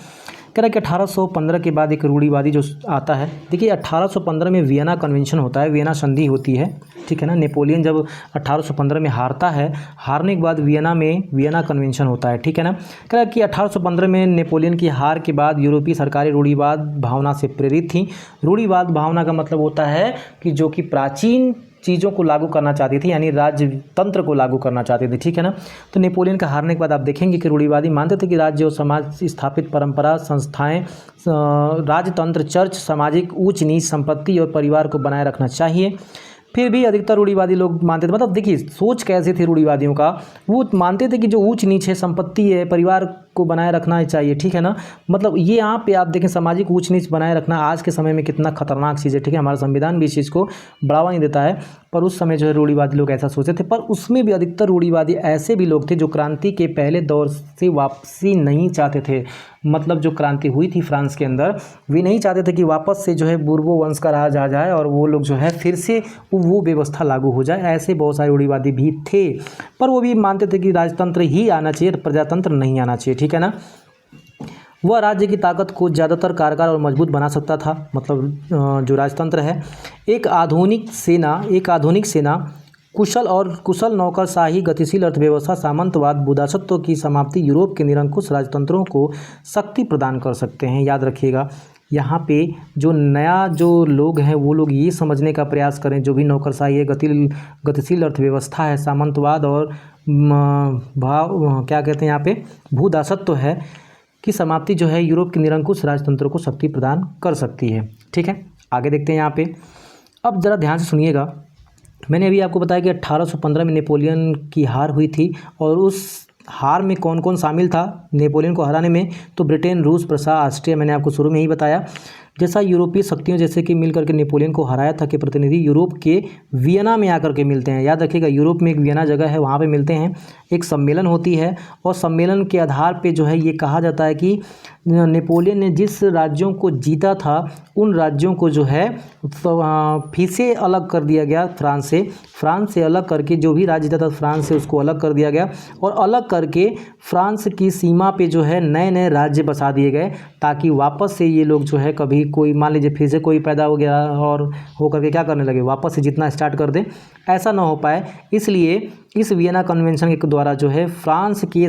कह रहा है कि 1815 के बाद एक रूढ़िवादी जो आता है। देखिए 1815 में वियना कन्वेंशन होता है, वियना संधि होती है, ठीक है ना। नेपोलियन जब 1815 में हारता है, हारने के बाद वियना कन्वेंशन होता है, ठीक है ना। कह रहा है कि 1815 में नेपोलियन की हार के बाद यूरोपीय सरकारें रूढ़िवाद भावना से प्रेरित थीं। रूढ़िवाद भावना का मतलब होता है कि जो कि प्राचीन चीज़ों को लागू करना चाहती थी, यानी राजतंत्र को लागू करना चाहती थी, ठीक है ना। तो नेपोलियन का हारने के बाद आप देखेंगे कि रूढ़िवादी मानते थे कि राज्य और समाज स्थापित परंपरा, संस्थाएं, राजतंत्र, चर्च, सामाजिक ऊंच नीच, संपत्ति और परिवार को बनाए रखना चाहिए। फिर भी अधिकतर रूढ़िवादी लोग मानते थे, मतलब देखिए सोच कैसे थी रूढ़िवादियों का, वो मानते थे कि जो ऊंच नीच है, संपत्ति है, परिवार को बनाए रखना ही चाहिए, ठीक है ना। मतलब ये यहाँ पे आप देखें सामाजिक ऊंच नीच बनाए रखना आज के समय में कितना खतरनाक चीज़ है, ठीक है। हमारा संविधान भी इस चीज़ को बढ़ावा नहीं देता है, पर उस समय जो है रूढ़िवादी लोग ऐसा सोचते थे। पर उसमें भी अधिकतर रूढ़िवादी ऐसे भी लोग थे जो क्रांति के पहले दौर से वापसी नहीं चाहते थे। मतलब जो क्रांति हुई थी फ्रांस के अंदर, वे नहीं चाहते थे कि वापस से जो है बुर्बो वंश का राज आ जाए और वो लोग जो है फिर से वो व्यवस्था लागू हो जाए। ऐसे बहुत सारे रूढ़िवादी भी थे, पर वो भी मानते थे कि राजतंत्र ही आना चाहिए, प्रजातंत्र नहीं आना चाहिए, ठीक है ना। वह राज्य की ताकत को ज़्यादातर कारगर और मजबूत बना सकता था। मतलब जो राजतंत्र है, एक आधुनिक सेना, कुशल नौकरशाही, गतिशील अर्थव्यवस्था, सामंतवाद, बुदासत्व की समाप्ति यूरोप के निरंकुश राजतंत्रों को शक्ति प्रदान कर सकते हैं। याद रखिएगा, यहाँ पे जो लोग हैं वो लोग ये समझने का प्रयास करें, जो भी नौकरशाही है, गतिशील अर्थव्यवस्था है, सामंतवाद और क्या कहते हैं यहाँ पे भूदासत्व है की समाप्ति जो है यूरोप के निरंकुश राजतंत्रों को शक्ति प्रदान कर सकती है। ठीक है, आगे देखते हैं यहाँ पे। अब ज़रा ध्यान से सुनिएगा, मैंने अभी आपको बताया कि 1815 में नेपोलियन की हार हुई थी, और उस हार में कौन कौन शामिल था नेपोलियन को हराने में? तो ब्रिटेन, रूस, प्रसा, ऑस्ट्रिया, मैंने आपको शुरू में ही बताया। जैसा यूरोपीय शक्तियों जैसे कि मिलकर के नेपोलियन को हराया था, कि प्रतिनिधि यूरोप के वियना में आकर के मिलते हैं। याद रखिएगा, यूरोप में एक वियना जगह है, वहाँ पे मिलते हैं, एक सम्मेलन होती है, और सम्मेलन के आधार पे जो है ये कहा जाता है कि नेपोलियन ने जिस राज्यों को जीता था उन राज्यों को जो है फिर से अलग कर दिया गया फ्रांस से अलग करके, जो भी राज्य जीता था फ्रांस से उसको अलग कर दिया गया, और अलग करके फ्रांस की सीमा पे जो है नए नए राज्य बसा दिए गए, ताकि वापस से ये लोग जो है कभी कोई मान लीजिए फिर से कोई पैदा हो गया और हो करके क्या करने लगे, वापस से जितना स्टार्ट कर दे, ऐसा ना हो पाए। इसलिए इस वियना कन्वेंशन के द्वारा जो है फ्रांस की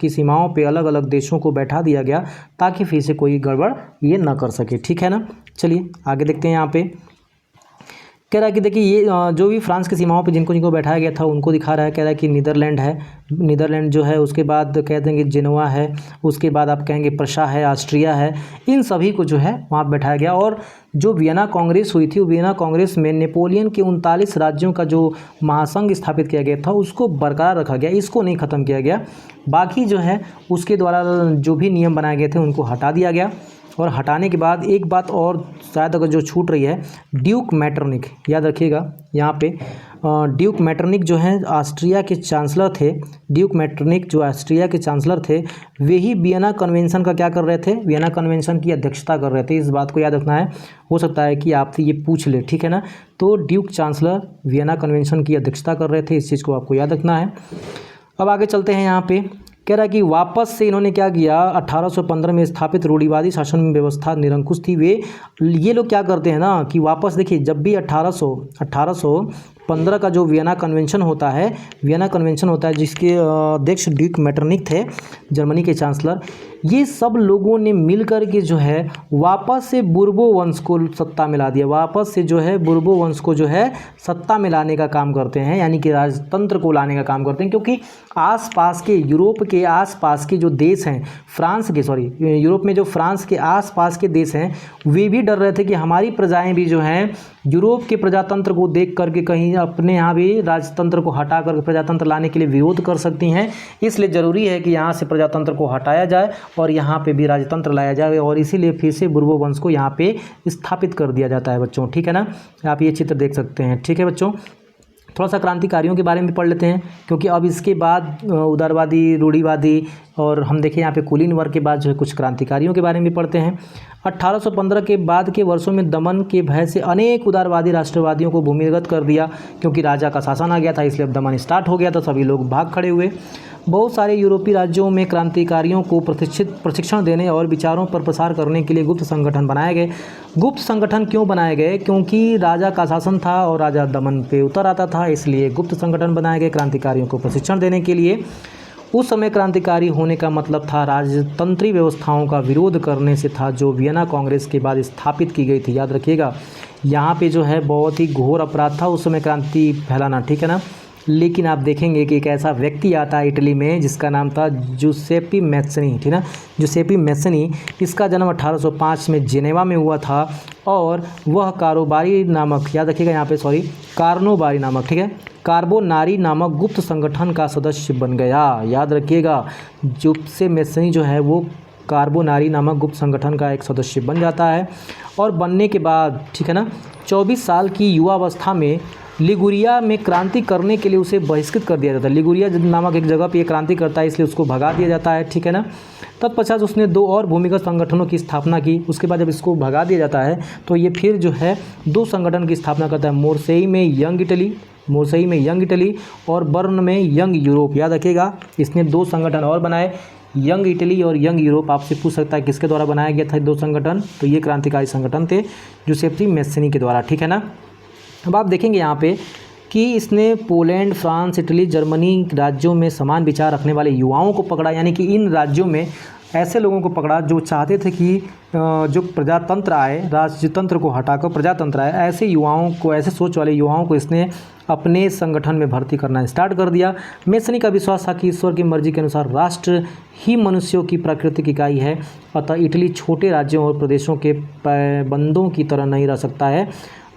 सीमाओं पे अलग अलग देशों को बैठा दिया गया, ताकि फिर से कोई गड़बड़ ये ना कर सके। ठीक है ना, चलिए आगे देखते हैं। यहाँ पे कह रहा है कि देखिए ये जो भी फ्रांस की सीमाओं पे जिनको बैठाया गया था उनको दिखा रहा है। कह रहा है कि नीदरलैंड जो है, उसके बाद कहते हैं कि जेनोवा है, उसके बाद आप कहेंगे प्रशा है, ऑस्ट्रिया है, इन सभी को जो है वहाँ बैठाया गया। और जो वियना कांग्रेस हुई थी, वियना कांग्रेस में नेपोलियन के 39 राज्यों का जो महासंघ स्थापित किया गया था उसको बरकरार रखा गया, इसको नहीं ख़त्म किया गया। बाकी जो है उसके द्वारा जो भी नियम बनाए गए थे उनको हटा दिया गया। और हटाने के बाद एक बात और शायद अगर जो छूट रही है, ड्यूक मैटरनिक, याद रखिएगा यहाँ पे ड्यूक मैटरनिक जो हैं ऑस्ट्रिया के चांसलर थे। ड्यूक मैटरनिक जो ऑस्ट्रिया के चांसलर थे, वे ही वियना कन्वेंशन का क्या कर रहे थे, वियना कन्वेंशन की अध्यक्षता कर रहे थे। इस बात को याद रखना है, हो सकता है कि आपसे ये पूछ ले, ठीक है ना। तो ड्यूक चांसलर वियना कन्वेंशन की अध्यक्षता कर रहे थे, इस चीज़ को आपको याद रखना है। अब आगे चलते हैं। यहाँ पे कह रहा है कि वापस से इन्होंने क्या किया, 1815 में स्थापित रूढ़िवादी शासन व्यवस्था निरंकुश थी। ये लोग क्या करते हैं ना कि वापस देखिए, जब भी 1815 का जो वियना कन्वेंशन होता है जिसके अध्यक्ष ड्यूक मैटरनिक थे, जर्मनी के चांसलर, ये सब लोगों ने मिलकर के जो है वापस से बुर्बो वंश को सत्ता में ला दिया। वापस से जो है बुर्बो वंश को जो है सत्ता में लाने का काम करते हैं, यानी कि राजतंत्र को लाने का काम करते हैं। क्योंकि आसपास के यूरोप के आसपास के जो देश हैं यूरोप में जो फ्रांस के आसपास के देश हैं, वे भी डर रहे थे कि हमारी प्रजाएं भी जो हैं यूरोप के प्रजातंत्र को देख करके कहीं अपने यहाँ भी राजतंत्र को हटा कर प्रजातंत्र लाने के लिए विरोध कर सकती हैं। इसलिए ज़रूरी है कि यहाँ से प्रजातंत्र को हटाया जाए और यहाँ पे भी राजतंत्र लाया जाए, और इसीलिए फिर से बुर्बो वंश को यहाँ पे स्थापित कर दिया जाता है बच्चों। ठीक है ना, आप ये चित्र देख सकते हैं। ठीक है बच्चों, थोड़ा सा क्रांतिकारियों के बारे में पढ़ लेते हैं, क्योंकि अब इसके बाद उदारवादी, रूढ़िवादी और हम देखें यहाँ पे कुलीन वर्ग के बाद जो है कुछ क्रांतिकारियों के बारे में पढ़ते हैं। 1815 के बाद के वर्षों में दमन के भय से अनेक उदारवादी राष्ट्रवादियों को भूमिगत कर दिया, क्योंकि राजा का शासन आ गया था, इसलिए अब दमन स्टार्ट हो गया था, सभी लोग भाग खड़े हुए। बहुत सारे यूरोपीय राज्यों में क्रांतिकारियों को प्रशिक्षण देने और विचारों पर प्रसार करने के लिए गुप्त संगठन बनाए गए। गुप्त संगठन क्यों बनाए गए? क्योंकि राजा का शासन था और राजा दमन पे उतर आता था, इसलिए गुप्त संगठन बनाए गए क्रांतिकारियों को प्रशिक्षण देने के लिए। उस समय क्रांतिकारी होने का मतलब था राजतंत्री व्यवस्थाओं का विरोध करने से था, जो वियना कांग्रेस के बाद स्थापित की गई थी। याद रखिएगा, यहाँ पे जो है बहुत ही घोर अपराध था उस समय क्रांति फैलाना, ठीक है ना। लेकिन आप देखेंगे कि एक ऐसा व्यक्ति आता है इटली में जिसका नाम था जूसेपी मैत्सनी, ठीक है ना, जूसेपी मैत्सनी। इसका जन्म 1805 में जेनेवा में हुआ था, और वह कारोबारी नामक, याद रखिएगा यहाँ पे कार्नोबारी नामक, ठीक है, कार्बोनारी नामक गुप्त संगठन का सदस्य बन गया। याद रखिएगा, जूसेपी मैत्सनी जो है वो कार्बोनारी नामक गुप्त संगठन का एक सदस्य बन जाता है। और बनने के बाद, ठीक है ना, 24 साल की युवावस्था में लिगुरिया में क्रांति करने के लिए उसे बहिष्कृत कर दिया जाता है। लिगुरिया नामक एक जगह पे ये क्रांति करता है, इसलिए उसको भगा दिया जाता है, ठीक है ना। तत्पश्चात उसने 2 और भूमिगत संगठनों की स्थापना की। उसके बाद जब इसको भगा दिया जाता है तो ये फिर जो है 2 संगठन की स्थापना करता है, मोर्सेई में यंग इटली और बर्न में यंग यूरोप। याद रखिएगा, इसने 2 संगठन और बनाए, यंग इटली और यंग यूरोप आपसे पूछ सकता है किसके द्वारा बनाया गया था 2 संगठन, तो ये क्रांतिकारी संगठन थे जूसेप्पी मैस्सिनी के द्वारा, ठीक है ना। अब आप देखेंगे यहाँ पे कि इसने पोलैंड, फ्रांस, इटली, जर्मनी राज्यों में समान विचार रखने वाले युवाओं को पकड़ा, यानी कि इन राज्यों में ऐसे लोगों को पकड़ा जो चाहते थे कि जो प्रजातंत्र आए, राजतंत्र को हटाकर प्रजातंत्र आए, ऐसे युवाओं को, ऐसे सोच वाले युवाओं को इसने अपने संगठन में भर्ती करना स्टार्ट कर दिया। मैस्सिनी का विश्वास था कि ईश्वर की मर्जी के अनुसार राष्ट्र ही मनुष्यों की प्राकृतिक इकाई है, अतः इटली छोटे राज्यों और प्रदेशों के बंदों की तरह नहीं रह सकता है,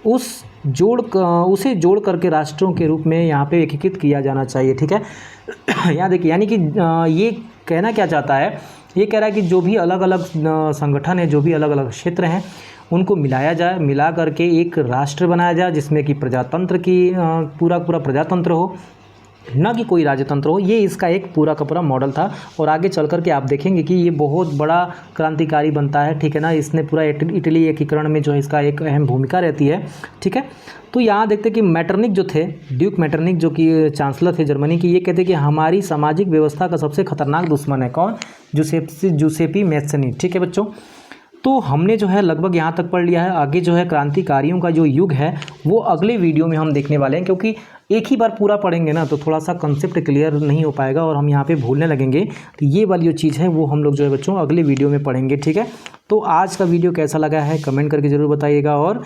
उसे जोड़ करके राष्ट्रों के रूप में यहाँ पे एकीकृत किया जाना चाहिए, ठीक है। यहाँ देखिए, यानी कि ये कहना क्या चाहता है, ये कह रहा है कि जो भी अलग अलग संगठन है, जो भी अलग अलग क्षेत्र हैं, उनको मिलाया जाए, मिला करके एक राष्ट्र बनाया जाए जिसमें कि प्रजातंत्र की पूरा प्रजातंत्र हो, ना कि कोई राजतंत्र हो। ये इसका एक पूरा का पूरा मॉडल था और आगे चल करके आप देखेंगे कि ये बहुत बड़ा क्रांतिकारी बनता है, ठीक है ना। इसने पूरा इटली एकीकरण में जो है इसका एक अहम भूमिका रहती है, ठीक है। तो यहाँ देखते कि मैटरनिक जो थे, ड्यूक मैटरनिक जो कि चांसलर थे जर्मनी की, ये कहते कि हमारी सामाजिक व्यवस्था का सबसे खतरनाक दुश्मन है कौन? जूसेप्पी मैस्सिनी, ठीक है बच्चों। तो हमने जो है लगभग यहाँ तक पढ़ लिया है। आगे जो है क्रांतिकारियों का जो युग है वो अगले वीडियो में हम देखने वाले हैं, क्योंकि एक ही बार पूरा पढ़ेंगे ना तो थोड़ा सा कंसेप्ट क्लियर नहीं हो पाएगा और हम यहाँ पे भूलने लगेंगे। तो ये वाली जो चीज़ है वो हम लोग जो है बच्चों अगले वीडियो में पढ़ेंगे, ठीक है। तो आज का वीडियो कैसा लगा है कमेंट करके ज़रूर बताइएगा, और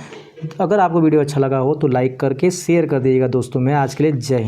अगर आपको वीडियो अच्छा लगा हो तो लाइक करके शेयर कर दीजिएगा दोस्तों में। आज के लिए जय हिंद।